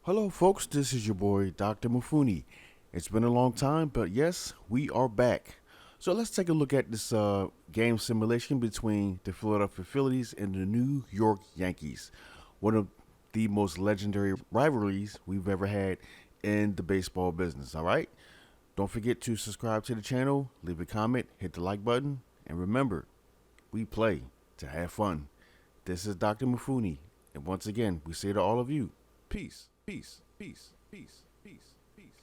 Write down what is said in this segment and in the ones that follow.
Hello, folks. This is your boy, Dr. Mufuni. It's been a long time, but yes, we are back. So let's take a look at this game simulation between the Philadelphia Phillies and the New York Yankees. One of the most legendary rivalries we've ever had in the baseball business, all right? Don't forget to subscribe to the channel, leave a comment, hit the like button, and remember, we play to have fun. This is Dr. Mufuni, and once again, we say to all of you, peace. Peace, peace, peace, peace, peace, peace,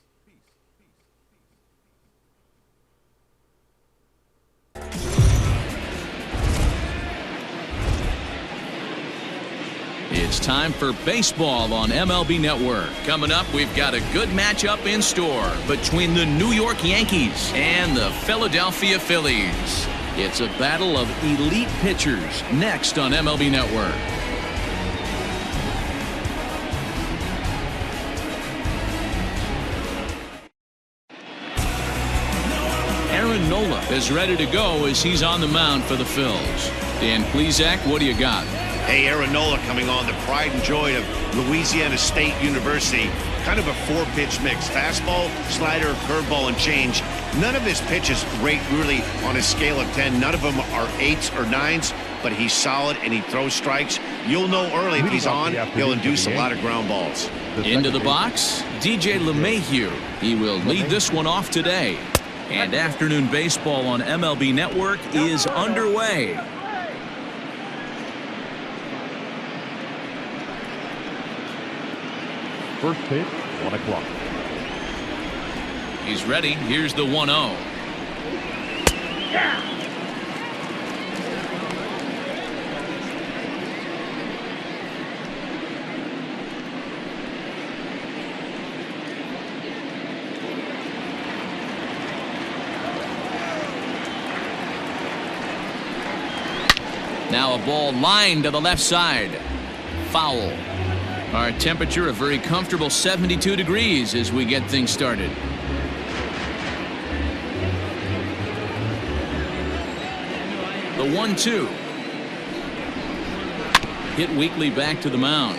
It's time for baseball on MLB Network. Coming up, we've got a good matchup in store between the New York Yankees and the Philadelphia Phillies. It's a battle of elite pitchers next on MLB Network. Aaron Nola is ready to go as he's on the mound for the Phils. Dan Plesac, what do you got? Hey, Aaron Nola coming on, the pride and joy of Louisiana State University. Kind of a four-pitch mix. Fastball, slider, curveball, and change. None of his pitches rate really on a scale of 10. None of them are 8s or 9s, but he's solid and he throws strikes. You'll know early if he's on, he'll induce a lot of ground balls. Into the box, DJ LeMahieu. He will lead this one off today. And afternoon baseball on MLB Network is underway. First pitch, 1 o'clock. He's ready. Here's the 1-0. Now a ball lined to the left side. Foul. Our temperature a very comfortable 72 degrees as we get things started. The 1-2. Hit weakly back to the mound.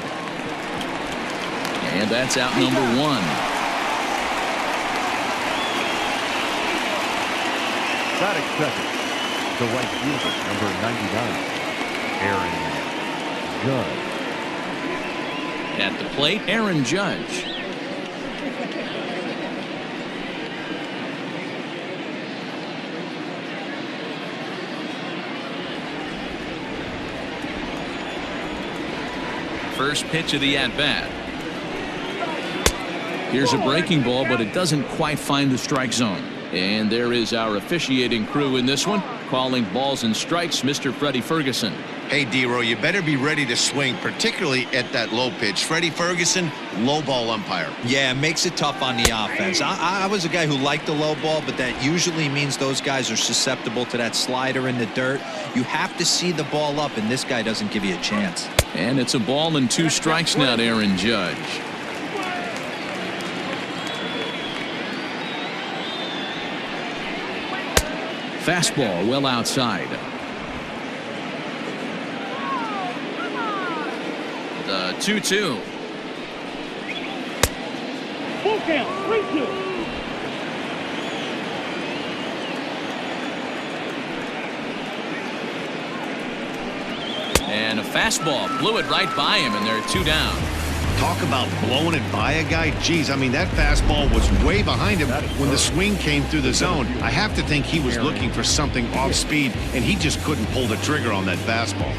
And that's out number 1. Batting second, the right fielder, number 99, Aaron Judge. At the plate, Aaron Judge. First pitch of the at-bat. Here's a breaking ball, but it doesn't quite find the strike zone. And there is our officiating crew in this one, calling balls and strikes, Mr. Freddie Ferguson. Hey, D-Row, you better be ready to swing, particularly at that low pitch. Freddie Ferguson, low ball umpire. Yeah, it makes it tough on the offense. I was a guy who liked the low ball, but that usually means those guys are susceptible to that slider in the dirt. You have to see the ball up, and this guy doesn't give you a chance. And it's a ball and 2 strikes now to Aaron Judge. Fastball well outside. The 2-2. Full count, 3-2. And a fastball blew it right by him, and there are 2 down. Talk about blowing it by a guy. Geez, I mean, that fastball was way behind him when the swing came through the zone. I have to think he was looking for something off speed, and he just couldn't pull the trigger on that fastball.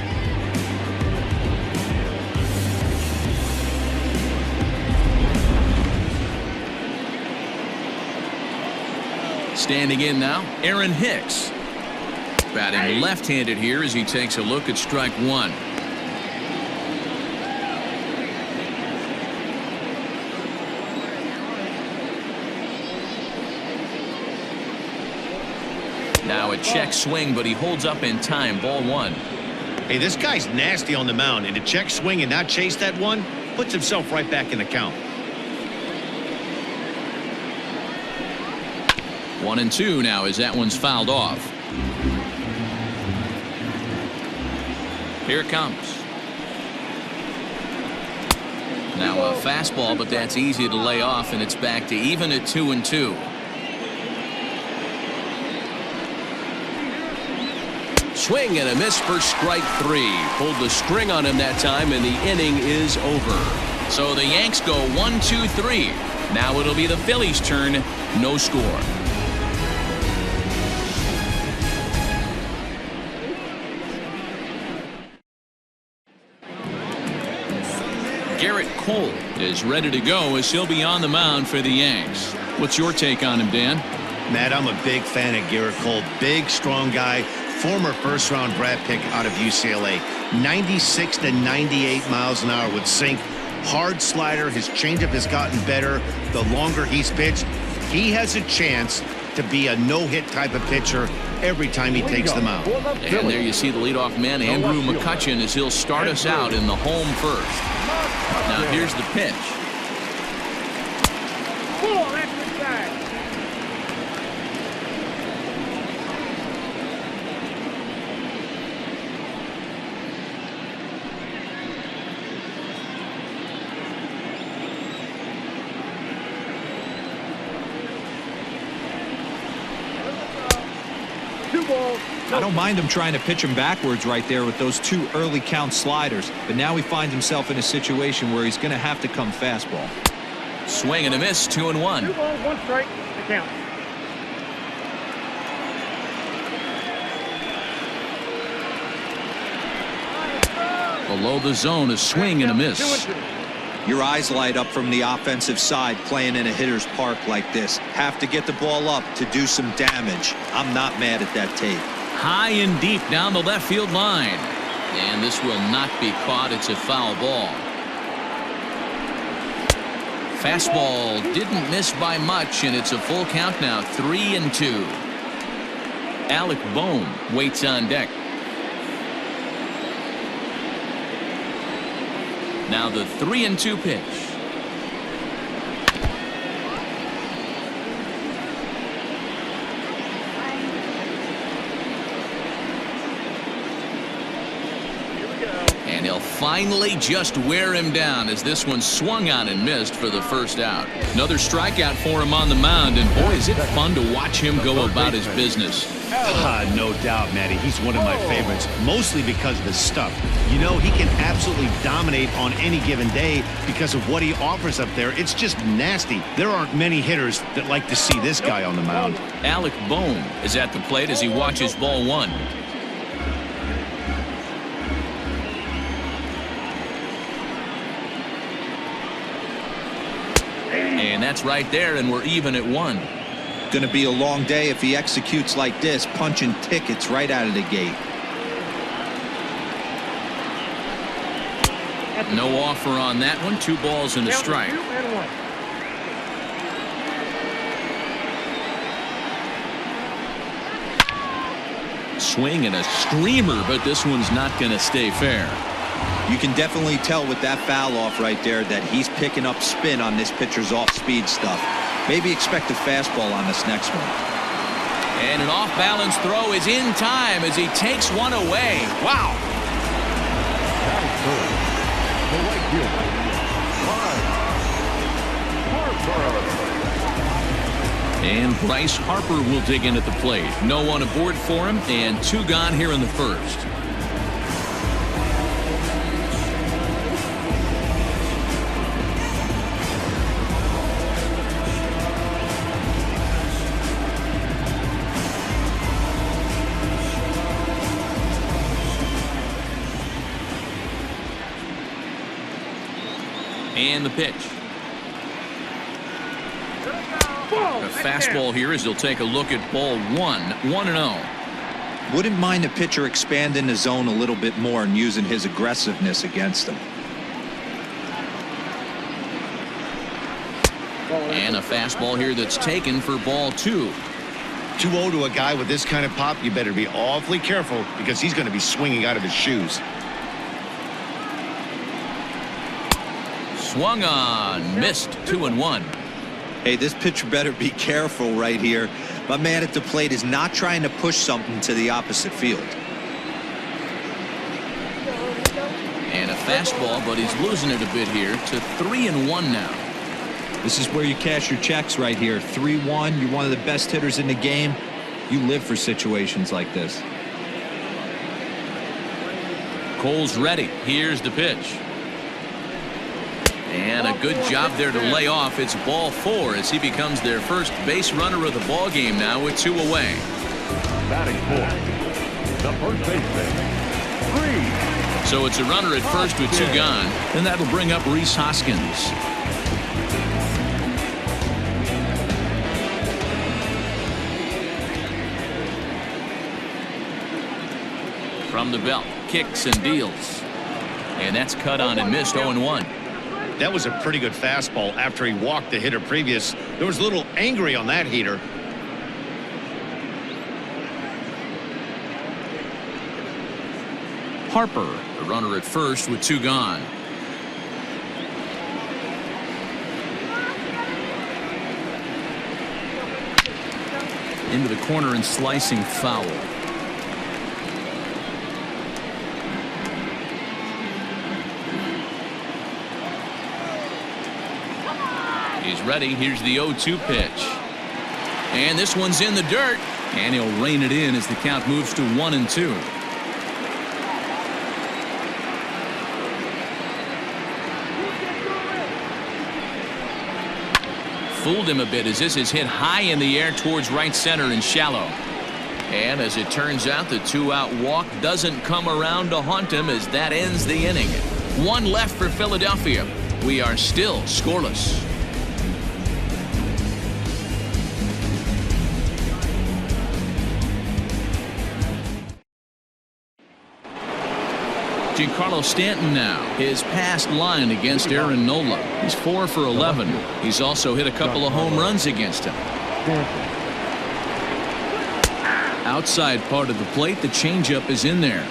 Standing in now, Aaron Hicks. Batting left-handed here as he takes a look at strike 1. Now a check swing, but he holds up in time. Ball 1. Hey, this guy's nasty on the mound, and to check swing and not chase that one puts himself right back in the count. 1-2 now as that one's fouled off. Here it comes. Now a fastball, but that's easy to lay off, and it's back to even at 2-2. Swing and a miss for strike 3. Pulled the string on him that time, and the inning is over. So the Yanks go 1-2-3. Now it'll be the Phillies' turn. No score. Garrett Cole is ready to go as he'll be on the mound for the Yanks. What's your take on him, Dan? Matt, I'm a big fan of Garrett Cole. Big, strong guy. Former first-round draft pick out of UCLA. 96 to 98 miles an hour with sink. Hard slider. His changeup has gotten better the longer he's pitched. He has a chance to be a no-hit type of pitcher every time he takes the mound. And there you see the leadoff man, Andrew McCutchen, as he'll start us out in the home first. Now here's the pitch. I don't mind him trying to pitch him backwards right there with those 2 early count sliders, but now he finds himself in a situation where he's going to have to come fastball. Swing and a miss, 2-1. 2 balls, 1 strike, the count. Below the zone, a swing and a miss. Your eyes light up from the offensive side playing in a hitter's park like this. Have to get the ball up to do some damage. I'm not mad at that tape. High and deep down the left field line. And this will not be caught. It's a foul ball. Fastball didn't miss by much, and it's a full count now, 3-2. Alec Bohm waits on deck. Now the 3-2 pitch. And he'll finally just wear him down as this one swung on and missed for the first out. Another strikeout for him on the mound, and boy, is it fun to watch him go about his business. No doubt, Matty. He's one of my favorites, mostly because of his stuff. You know, he can absolutely dominate on any given day because of what he offers up there. It's just nasty. There aren't many hitters that like to see this guy on the mound. Alec Bohm is at the plate as he watches ball 1. And that's right there, and we're even at 1. Going to be a long day if he executes like this, punching tickets right out of the gate. No offer on that one. 2 balls and a strike. Swing and a screamer, but this one's not going to stay fair. You can definitely tell with that foul off right there that he's picking up spin on this pitcher's off-speed stuff. Maybe expect a fastball on this next one. And an off-balance throw is in time as he takes one away. Wow. And Bryce Harper will dig in at the plate. No one aboard for him, and 2 gone here in the first. And the pitch. A fastball here as he'll take a look at ball 1. 1-0. Wouldn't mind the pitcher expanding the zone a little bit more and using his aggressiveness against him. And a fastball here that's taken for ball 2. 2-0 to a guy with this kind of pop, you better be awfully careful because he's going to be swinging out of his shoes. Swung on, missed. 2-1. Hey, this pitcher better be careful right here. My man at the plate is not trying to push something to the opposite field. And a fastball, but he's losing it a bit here to 3-1 now. This is where you cash your checks right here. 3-1. You're one of the best hitters in the game. You live for situations like this. Cole's ready. Here's the pitch. And a good job there to lay off. It's ball 4 as he becomes their first base runner of the ball game now with 2 away. Batting fourth, the first baseman, 3. So it's a runner at first with 2 gone, and that'll bring up Rhys Hoskins. From the belt, kicks and deals. And that's cut on and missed. 0-1. That was a pretty good fastball after he walked the hitter previous. There was a little angry on that heater. Harper, the runner at first with 2 gone. Into the corner and slicing foul. He's ready. Here's the 0-2 pitch. And this one's in the dirt. And he'll rein it in as the count moves to 1-2. Fooled him a bit as this is hit high in the air towards right center and shallow. And as it turns out, the 2-out walk doesn't come around to haunt him as that ends the inning. 1 left for Philadelphia. We are still scoreless. Giancarlo Stanton now. His past line against Aaron Nola. He's 4 for 11. He's also hit a couple of home runs against him. Outside part of the plate, the changeup is in there.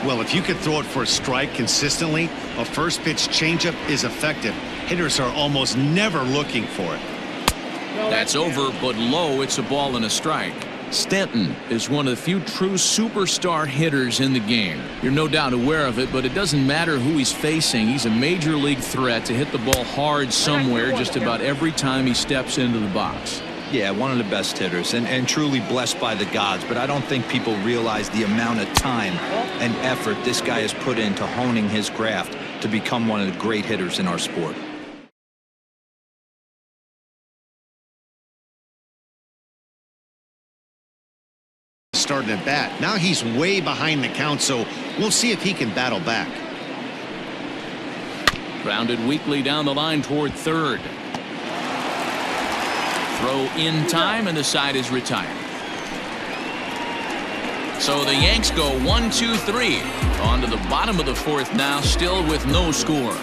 Well, if you could throw it for a strike consistently, a first pitch changeup is effective. Hitters are almost never looking for it. That's over, but low. It's a ball and a strike. Stanton is one of the few true superstar hitters in the game. You're no doubt aware of it, but it doesn't matter who he's facing. He's a major league threat to hit the ball hard somewhere just about every time he steps into the box. Yeah, one of the best hitters and truly blessed by the gods, but I don't think people realize the amount of time and effort this guy has put into honing his craft to become one of the great hitters in our sport. Starting at bat. Now he's way behind the count, so we'll see if he can battle back. Grounded weakly down the line toward third. Throw in time, and the side is retired. So the Yanks go 1-2-3. On to the bottom of the 4th now, still with no score.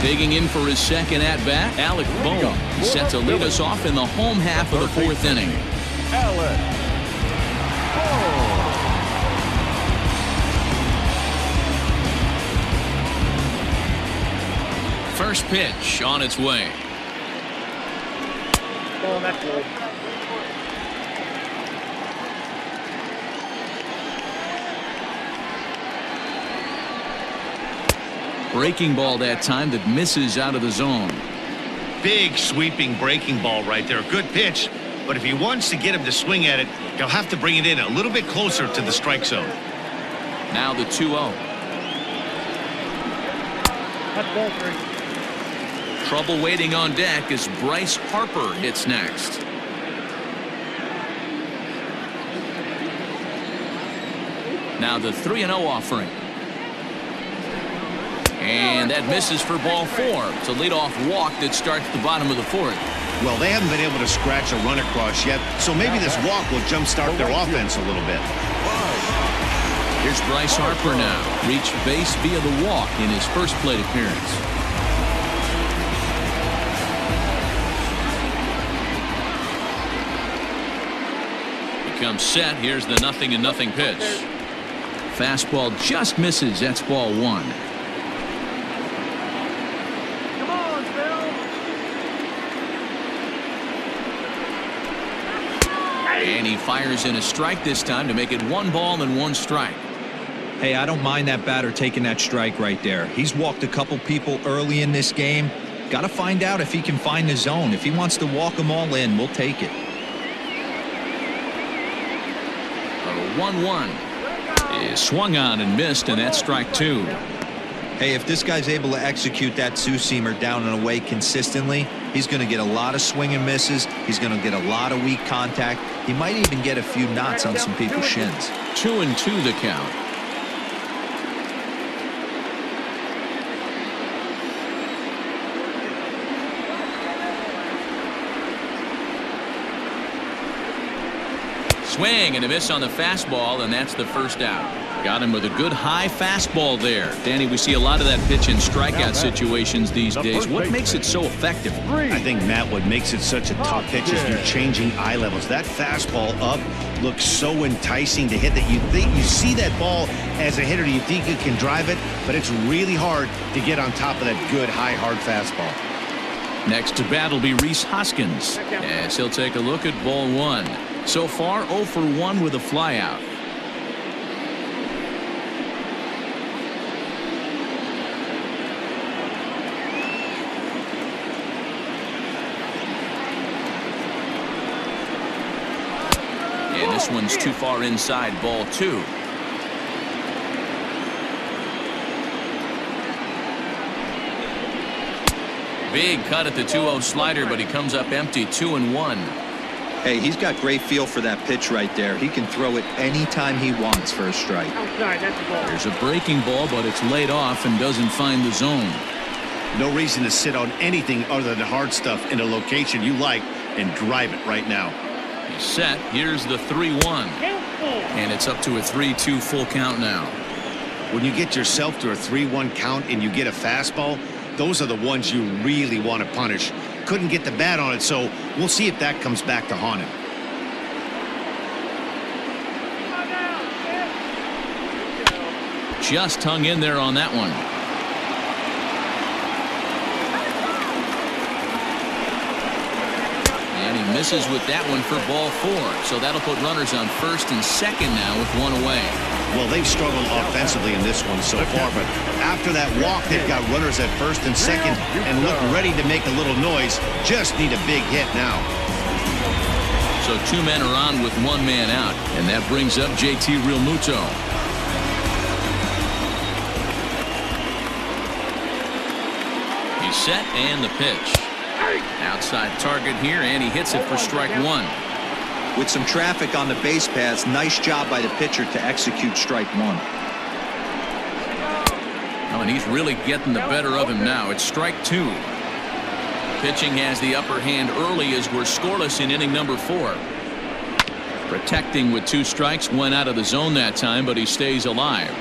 Digging in for his second at-bat, Alec Bohm. He's set to lead us off in the home half of the 4th inning. Alec Bohm. First pitch on its way. Oh, that's good. Breaking ball that time that misses out of the zone. Big sweeping breaking ball right there. Good pitch, but if he wants to get him to swing at it, he'll have to bring it in a little bit closer to the strike zone. Now the 2-0. That's ball 3. Trouble waiting on deck as Bryce Harper hits next. Now the 3-0 offering. And that misses for ball 4. It's a leadoff walk that starts the bottom of the 4th. Well, they haven't been able to scratch a run across yet, so maybe this walk will jumpstart their offense a little bit. Here's Bryce Harper now. Reached base via the walk in his first plate appearance. Becomes set. Here's the 0-0 pitch. Fastball just misses. That's ball 1. Come on, Phil. And he fires in a strike this time to make it 1 ball and 1 strike. Hey, I don't mind that batter taking that strike right there. He's walked a couple people early in this game. Got to find out if he can find the zone. If he wants to walk them all in, we'll take it. 1-1 is swung on and missed, and that's strike 2. Hey, if this guy's able to execute that two-seamer down and away consistently, he's going to get a lot of swing and misses. He's going to get a lot of weak contact. He might even get a few knots on some people's shins. 2-2 the count. Swing and a miss on the fastball, and that's the first out. Got him with a good high fastball there. Danny, we see a lot of that pitch in strikeout situations these days. What makes it so effective? I think, Matt, what makes it such a tough pitch is you're changing eye levels. That fastball up looks so enticing to hit that you think you see that ball as a hitter. You think you can drive it, but it's really hard to get on top of that good high hard fastball. Next to bat will be Rhys Hoskins, as he'll take a look at ball 1. So far 0 for 1 with a flyout. And this one's too far inside, ball 2. Big cut at the 2-0 slider, but he comes up empty, 2-1. Hey, he's got great feel for that pitch right there. He can throw it anytime he wants for a strike. Outside, that's a ball. There's a breaking ball, but it's laid off and doesn't find the zone. No reason to sit on anything other than hard stuff in a location you like and drive it right now. He's set. Here's the 3-1. And it's up to a 3-2 full count now. When you get yourself to a 3-1 count and you get a fastball, those are the ones you really want to punish. Couldn't get the bat on it, so we'll see if that comes back to haunt him. Just hung in there on that one. And he misses with that one for ball 4. So that'll put runners on first and second now with 1 away. Well, they've struggled offensively in this one so far, but after that walk, they've got runners at first and second and look ready to make a little noise. Just need a big hit now. So 2 men are on with 1 man out, and that brings up JT Realmuto. He's set, and the pitch. Outside target here, and he hits it for strike 1. With some traffic on the base paths, nice job by the pitcher to execute strike 1. Oh, and he's really getting the better of him now. It's strike 2. Pitching has the upper hand early as we're scoreless in inning number 4. Protecting with 2 strikes, went out of the zone that time, but he stays alive.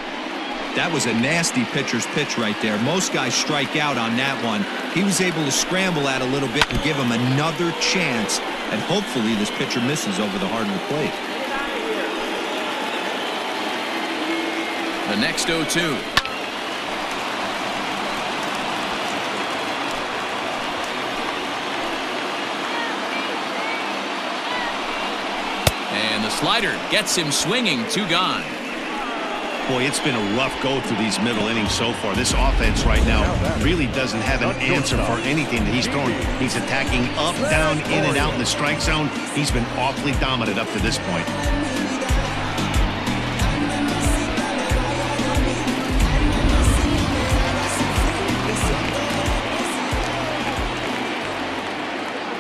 That was a nasty pitcher's pitch right there. Most guys strike out on that one. He was able to scramble at a little bit and give him another chance, and hopefully this pitcher misses over the heart of the plate. The next 0-2. And the slider gets him swinging, 2 gone. Boy, it's been a rough go through these middle innings so far. This offense right now really doesn't have an answer for anything that he's throwing. He's attacking up, down, in and out in the strike zone. He's been awfully dominant up to this point.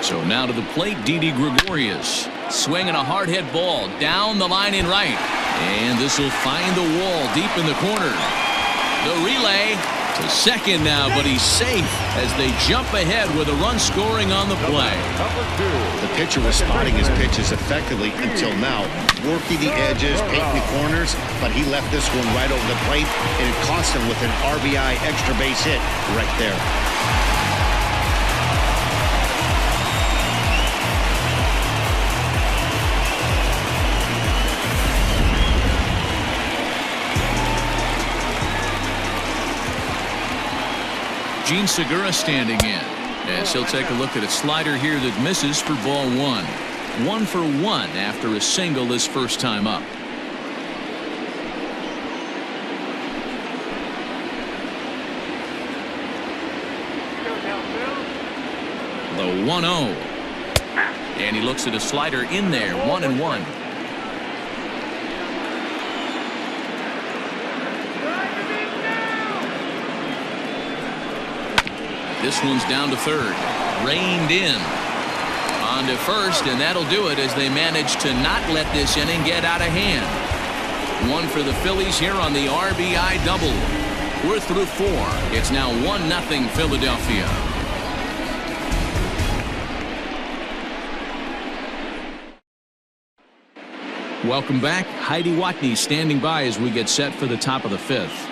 So now to the plate, Didi Gregorius. Swinging a hard hit ball down the line in right. And this will find the wall deep in the corner. The relay to second now, but he's safe as they jump ahead with a run scoring on the play. The pitcher was spotting his pitches effectively until now, working the edges, taking the corners, but he left this one right over the plate, and it cost him with an RBI extra base hit right there. Gene Segura standing in, as he'll take a look at a slider here that misses for ball 1. 1 for 1 after a single his first time up. The 1-0. And he looks at a slider in there. 1-1. This one's down to third. Reined in. On to first, and that'll do it as they manage to not let this inning get out of hand. One for the Phillies here on the RBI double. We're through 4. It's now 1-0 Philadelphia. Welcome back. Heidi Watney standing by as we get set for the top of the 5th.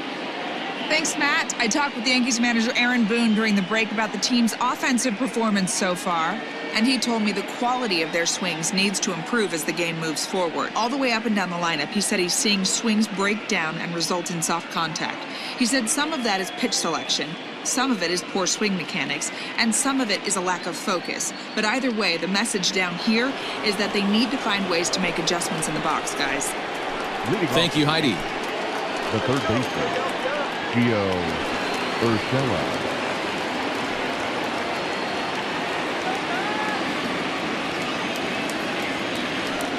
Thanks, Matt. I talked with Yankees manager Aaron Boone during the break about the team's offensive performance so far, and he told me the quality of their swings needs to improve as the game moves forward. All the way up and down the lineup, he said he's seeing swings break down and result in soft contact. He said some of that is pitch selection, some of it is poor swing mechanics, and some of it is a lack of focus. But either way, the message down here is that they need to find ways to make adjustments in the box, guys. Thank you, Heidi. The third baseman, Gio Urshela.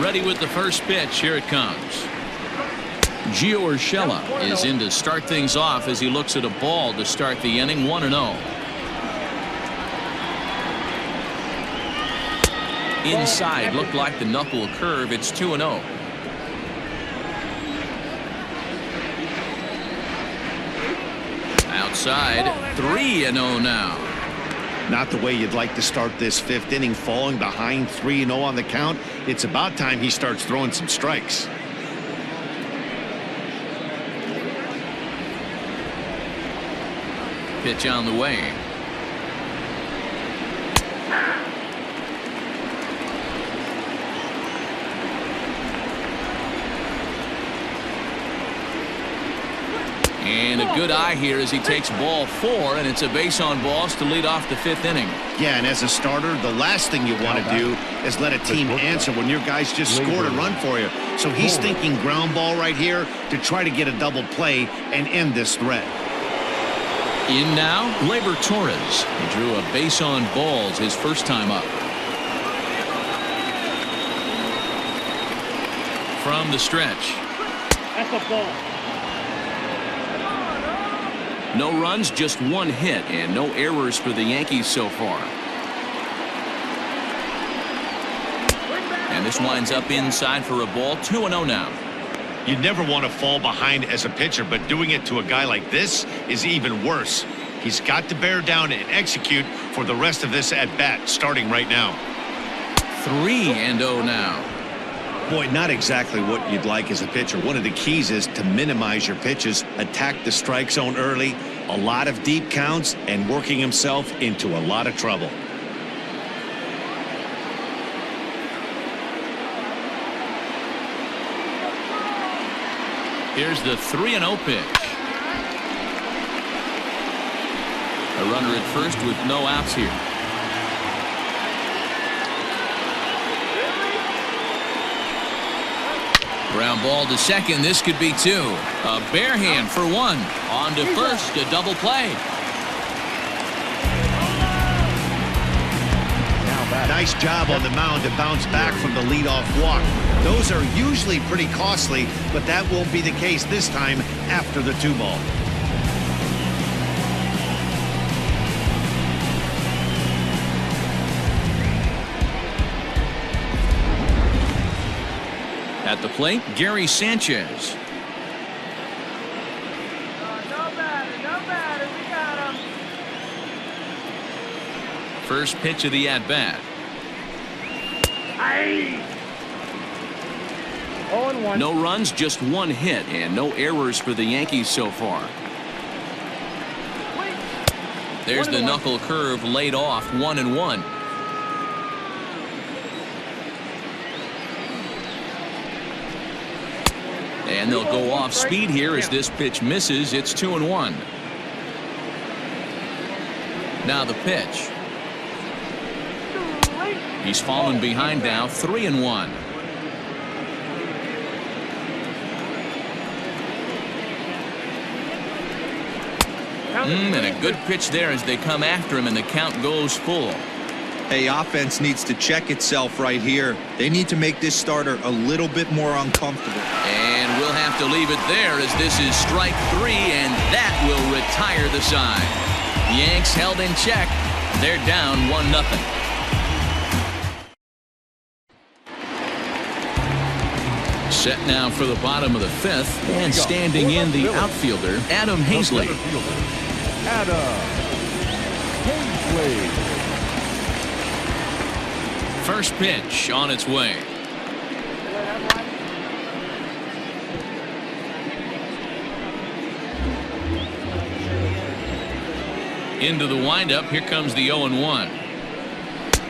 Ready with the first pitch. Here it comes. Gio Urshela is in to start things off as he looks at a ball to start the inning. 1-0. Inside looked like the knuckle curve. It's 2-0. Outside, 3-0 now. Not the way you'd like to start this 5th inning, falling behind 3-0 on the count. It's about time he starts throwing some strikes. Pitch on the way. And a good eye here as he takes ball 4, and it's a base on balls to lead off the 5th inning. Yeah, and as a starter, the last thing you want to do is let a team answer when your guys just scored a run for you. So he's thinking ground ball right here to try to get a double play and end this threat. In now, Gleyber Torres. He drew a base on balls his first time up. From the stretch. That's a ball. No runs, just 1 hit, and no errors for the Yankees so far. And this winds up inside for a ball. 2-0 now. You'd never want to fall behind as a pitcher, but doing it to a guy like this is even worse. He's got to bear down and execute for the rest of this at-bat, starting right now. 3-0 now. Boy, not exactly what you'd like as a pitcher. One of the keys is to minimize your pitches, attack the strike zone early, a lot of deep counts, and working himself into a lot of trouble. Here's the 3-0 pitch. A runner at first with no outs here. Ground ball to second. This could be 2. A bare hand for 1. On to first. A double play. Nice job on the mound to bounce back from the leadoff walk. Those are usually pretty costly, but that won't be the case this time after the 2-ball. At the plate, Gary Sanchez. No batter, we got him. First pitch of the at-bat. 0-1. No runs, just 1 hit, and no errors for the Yankees so far. There's the knuckle curve laid off. 1-1. And they'll go off speed here as this pitch misses. It's 2-1. Now the pitch. He's fallen behind now, 3-1. And a good pitch there as they come after him, and the count goes full. Hey, offense needs to check itself right here. They need to make this starter a little bit more uncomfortable. And we'll have to leave it there as this is strike 3, and that will retire the side. The Yanks held in check. They're down 1-0. Set now for the bottom of the 5th, and standing in the outfielder, Adam Hazley. Adam Hazley. First pitch on its way. Into the windup. Here comes the 0-1.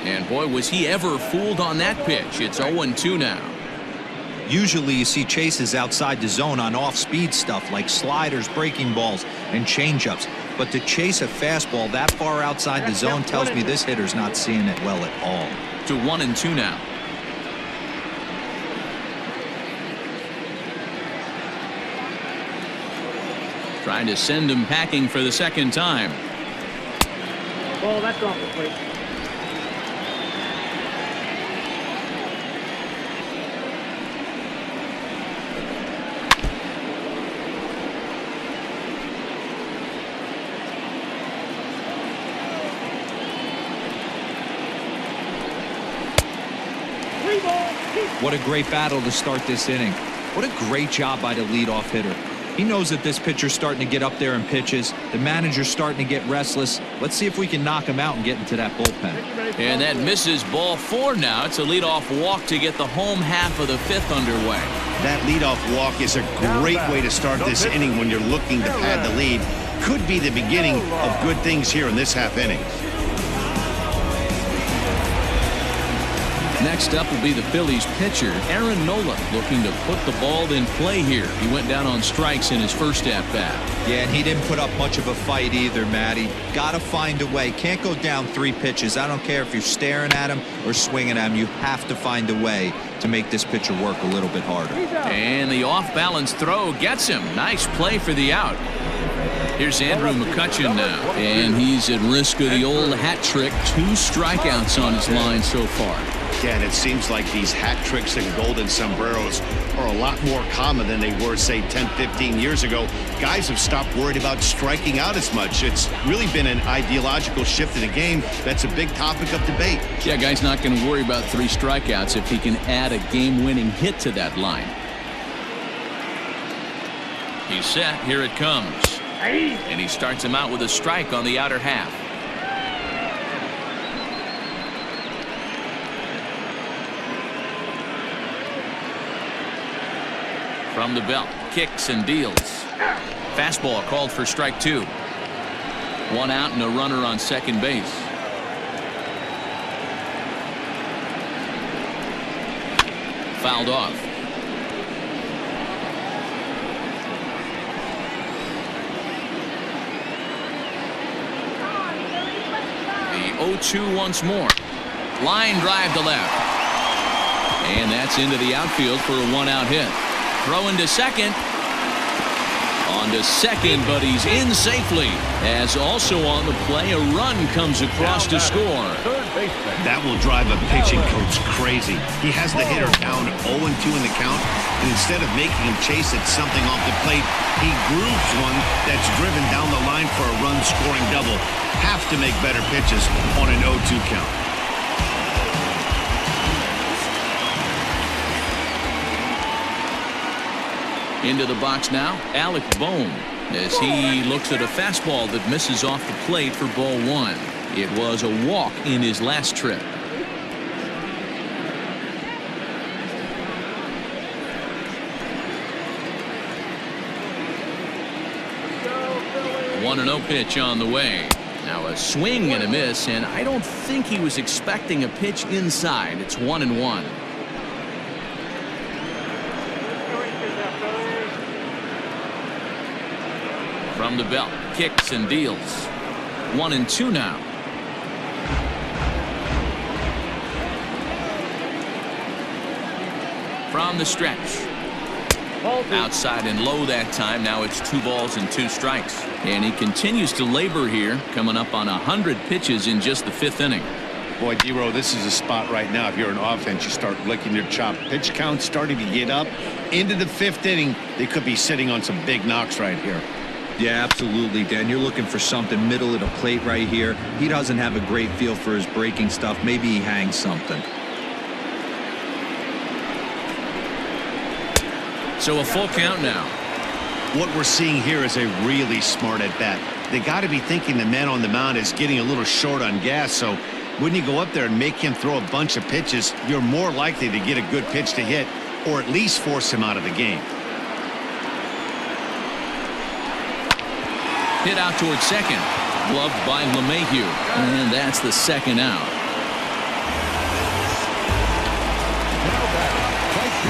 And boy, was he ever fooled on that pitch. It's 0-2 now. Usually you see chases outside the zone on off-speed stuff like sliders, breaking balls, and changeups. But to chase a fastball that far outside the zone tells me this hitter's not seeing it well at all. To 1-2 now. Trying to send him packing for the second time. Ball, that's off the plate. What a great battle to start this inning. What a great job by the leadoff hitter. He knows that this pitcher's starting to get up there in pitches. The manager's starting to get restless. Let's see if we can knock him out and get into that bullpen. And that misses ball 4 now. It's a leadoff walk to get the home half of the 5th underway. That leadoff walk is a great way to start this inning when you're looking to pad the lead. Could be the beginning of good things here in this half inning. Next up will be the Phillies pitcher, Aaron Nola, looking to put the ball in play here. He went down on strikes in his first at-bat. Yeah, and he didn't put up much of a fight either, Matty. Got to find a way. Can't go down 3 pitches. I don't care if you're staring at him or swinging at him. You have to find a way to make this pitcher work a little bit harder. And the off-balance throw gets him. Nice play for the out. Here's Andrew McCutchen now, and he's at risk of the old hat trick. 2 strikeouts on his line so far. Yeah, and it seems like these hat tricks and golden sombreros are a lot more common than they were, say, 10, 15 years ago. Guys have stopped worried about striking out as much. It's really been an ideological shift in the game. That's a big topic of debate. Yeah, guy's not going to worry about 3 strikeouts if he can add a game-winning hit to that line. He's set. Here it comes. And he starts him out with a strike on the outer half. From the belt, kicks and deals. Fastball called for strike 2. 1 out and a runner on second base. Fouled off. The 0-2 once more. Line drive to left. And that's into the outfield for a 1-out hit. Throw into second. On to second, but he's in safely. As also on the play, a run comes across to score. That will drive a pitching coach crazy. He has the hitter down 0-2 in the count, and instead of making him chase at something off the plate, he grooves one that's driven down the line for a run-scoring double. Have to make better pitches on an 0-2 count. Into the box now, Alec Bohm, as he looks at a fastball that misses off the plate for ball 1. It was a walk in his last trip. 1-0 pitch on the way. Now a swing and a miss, and I don't think he was expecting a pitch inside. It's 1-1. From the belt, kicks and deals. 1-2 now. from the stretch. Ball 2. Outside and low that time. Now it's 2 balls and 2 strikes. And he continues to labor here, coming up on 100 pitches in just the 5th inning. Boy, D-Row, this is a spot right now. If you're an offense, you start licking your chop. Pitch count starting to get up into the 5th inning. They could be sitting on some big knocks right here. Yeah, absolutely, Dan. You're looking for something middle of the plate right here. He doesn't have a great feel for his breaking stuff. Maybe he hangs something. So a full count now. What we're seeing here is a really smart at bat. They got to be thinking the man on the mound is getting a little short on gas, so when you go up there and make him throw a bunch of pitches, you're more likely to get a good pitch to hit or at least force him out of the game. Hit out towards second. Gloved by LeMahieu. And that's the 2nd out.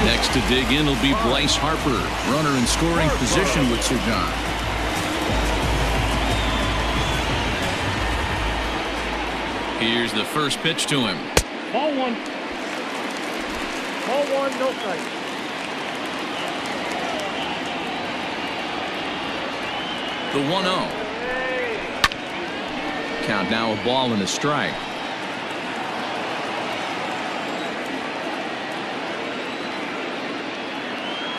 Next to dig in will be Bryce Harper. Runner in scoring position with Sir John. Here's the first pitch to him. Ball 1. Ball 1, no strike. The 1-0. Count now a ball and a strike.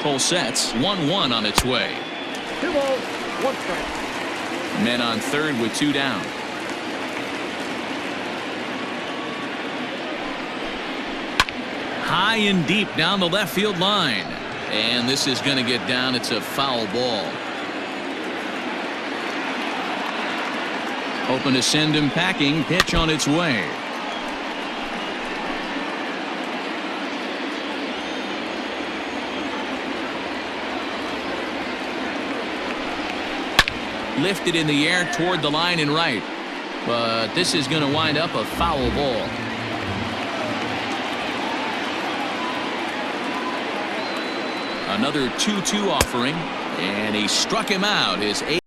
Full sets. 1-1 on its way. 2 balls, 1 strike. Men on third with 2 down. High and deep down the left field line. And this is going to get down. It's a foul ball. Hoping to send him packing. Pitch on its way. Lifted in the air toward the line and right. But this is going to wind up a foul ball. Another 2-2 offering. And he struck him out. His 8th.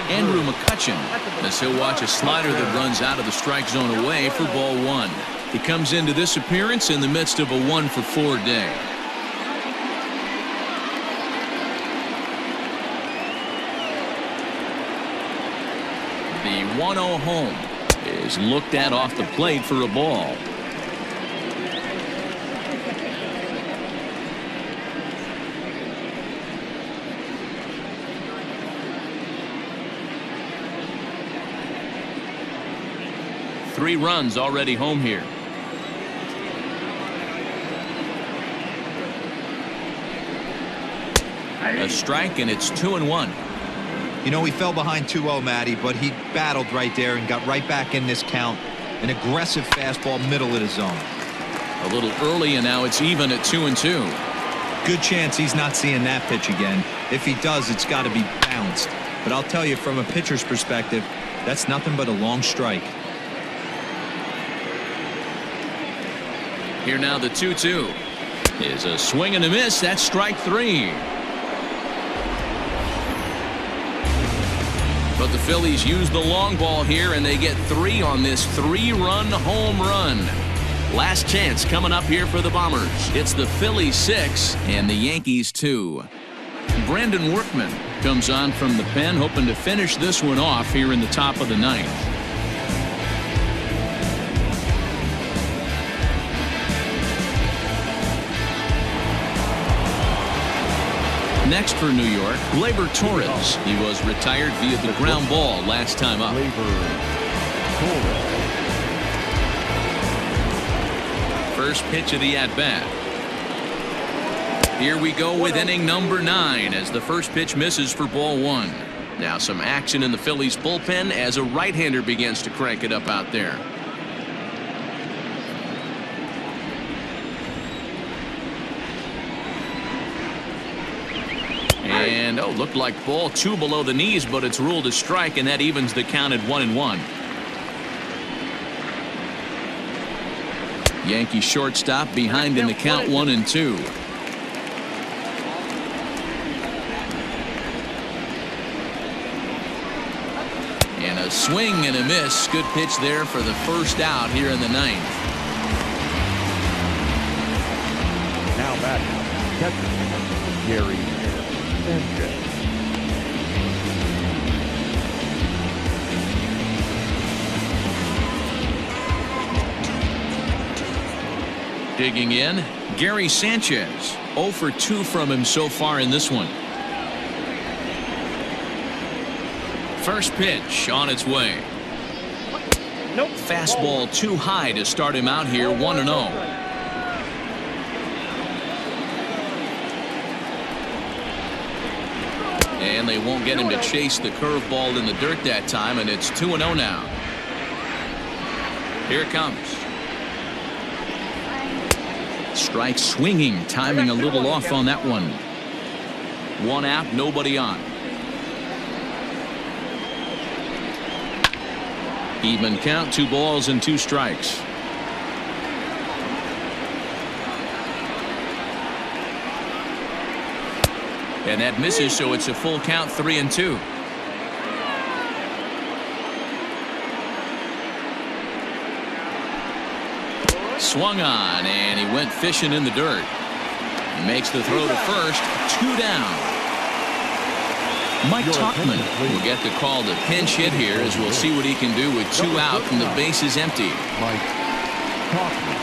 Andrew McCutcheon, as he'll watch a slider that runs out of the strike zone away for ball one. He comes into this appearance in the midst of a 1-for-4 day. The 1-0 home is looked at off the plate for a ball. Three runs already home here. A strike, and it's 2-1. You know, he fell behind 2-0, Matty, but he battled right there and got right back in this count. An aggressive fastball middle of the zone. A little early, and now it's even at 2-2. Good chance he's not seeing that pitch again. If he does, it's got to be bounced. But I'll tell you, from a pitcher's perspective, that's nothing but a long strike. Here now the 2-2 is a swing and a miss. That's strike three. But the Phillies use the long ball here, and they get 3 on this 3-run home run. Last chance coming up here for the Bombers. It's the Phillies 6 and the Yankees 2. Brandon Workman comes on from the pen, hoping to finish this one off here in the top of the 9th. Next for New York, Gleyber Torres. He was retired via the ground ball last time up. First pitch of the at-bat. Here we go with inning number 9 as the first pitch misses for ball 1. Now some action in the Phillies bullpen as a right-hander begins to crank it up out there. And looked like ball 2 below the knees, but it's ruled a strike, and that evens the count at 1-1. Yankee shortstop behind in the count 1-2. And a swing and a miss. Good pitch there for the first out here in the 9th. Now batting, catcher, Gary Sanchez. Digging in, Gary Sanchez. 0 for 2 from him so far in this one. First pitch on its way. Nope. Fastball too high to start him out here, 1-0. And they won't get him to chase the curveball in the dirt that time, and it's 2-0 now. Here it comes. Strike swinging, timing a little off on that one. 1 out, nobody on. Even count, 2 balls and 2 strikes. And that misses, so it's a full count, 3-2. Swung on, and he went fishing in the dirt. He makes the throw to first, 2 down. Mike Tauchman will get the call to pinch hit here, as we'll see what he can do with 2 out and the base is empty. Mike Tauchman.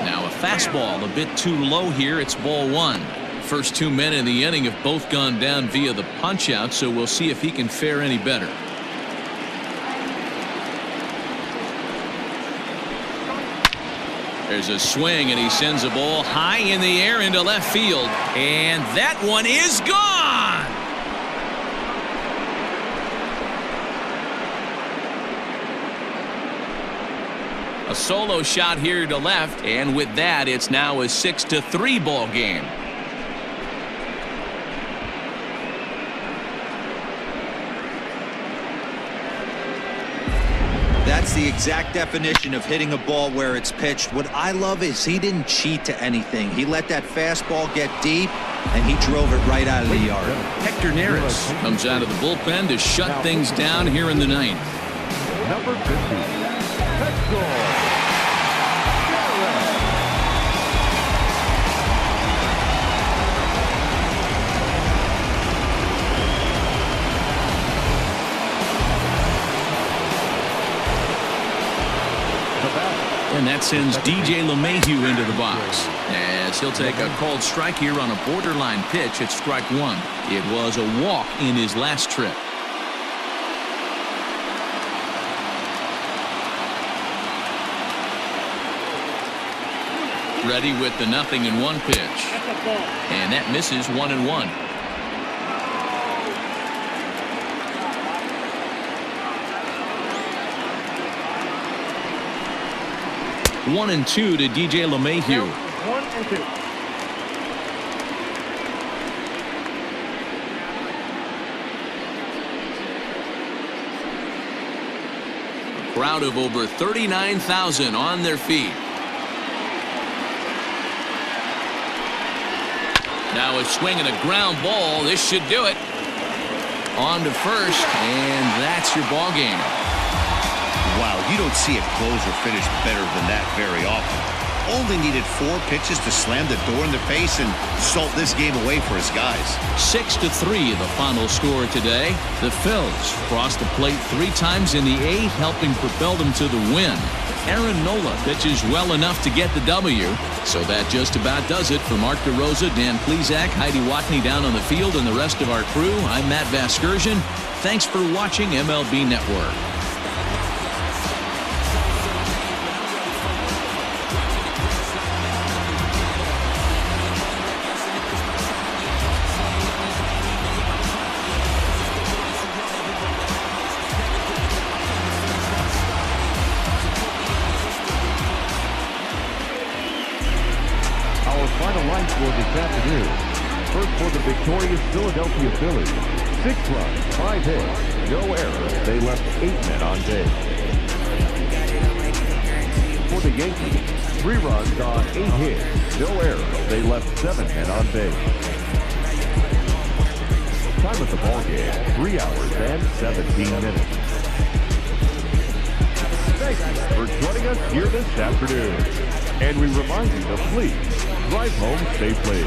Now a fastball a bit too low here. It's ball 1. First 2 men in the inning have both gone down via the punch out, so we'll see if he can fare any better. There's a swing, and he sends a ball high in the air into left field, and that one is gone. A solo shot here to left, and with that, it's now a 6-3 ball game. That's the exact definition of hitting a ball where it's pitched. What I love is he didn't cheat to anything. He let that fastball get deep, and he drove it right out of the yard. Hector Neris comes out of the bullpen to shut things down here in the ninth. Number 50, Hector. And that sends DJ LeMahieu into the box, as he'll take a called strike here on a borderline pitch at strike one. It was a walk in his last trip. Ready with the 0-1 pitch. And that misses 1-1. 1-2 to DJ LeMahieu. 1-2. A crowd of over 39,000 on their feet. Now a swing and a ground ball. This should do it. On to first, and that's your ball game. Wow, you don't see a closer finish better than that very often. Only needed 4 pitches to slam the door in the face and salt this game away for his guys. 6-3 the final score today. The Phillies crossed the plate 3 times in the 8th, helping propel them to the win. Aaron Nola pitches well enough to get the W. So that just about does it. For Mark DeRosa, Dan Plesac, Heidi Watney down on the field, and the rest of our crew, I'm Matt Vasgersian. Thanks for watching MLB Network. Final line score this afternoon. First for the victorious Philadelphia Phillies. 6 runs, 5 hits, no errors. They left 8 men on base. For the Yankees, 3 runs on 8 hits, no errors. They left 7 men on base. Time of the ball game, 3 hours and 17 minutes. Thank you for joining us here this afternoon. And we remind you to please drive home safely.